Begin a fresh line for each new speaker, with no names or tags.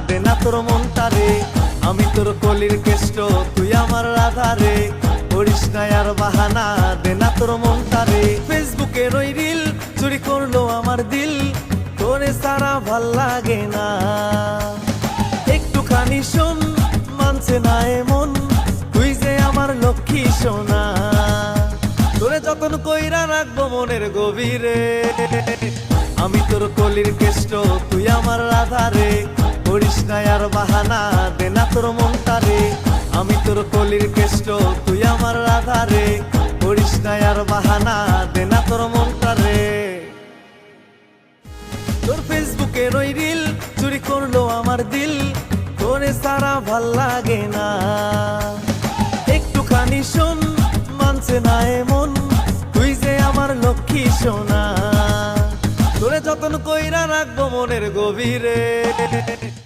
দে না তোর মনটারে। আমি তোর কলির কেষ্ট, তুই আমার রাধা রে। করিস না আর বাহানা, দে না তোর মনটারে। ফেসবুকের ওই রিল চুরি করলো আমার দিল, তোরে সারা ভাল লাগে না। একটুখানি শোন, মানছে না এমন, তুই যে আমার লক্ষ্মী সোনা। তোরে যতন কইরা রাখবো মনের গভীরে। আমি তোর কলির কেষ্ট, তুই আমার রাধা রে। করিস না আর বাহানা, দে না তোর মনটারে। আমি তোর কলির কেষ্ট, তুই আমার রাধা রে। করিস না আর বাহানা, দে না তোর মনটারে। তোর ফেসবুকের ওই রিল চুরি করলো আমার দিল, তোরে সারা ভাল লাগে না। একটুখানি শোন, মানছে না এমন, তুই যে আমার লক্ষ্মী সোনা। তোরে যতন কইরা রাখবো মনের গভীরে।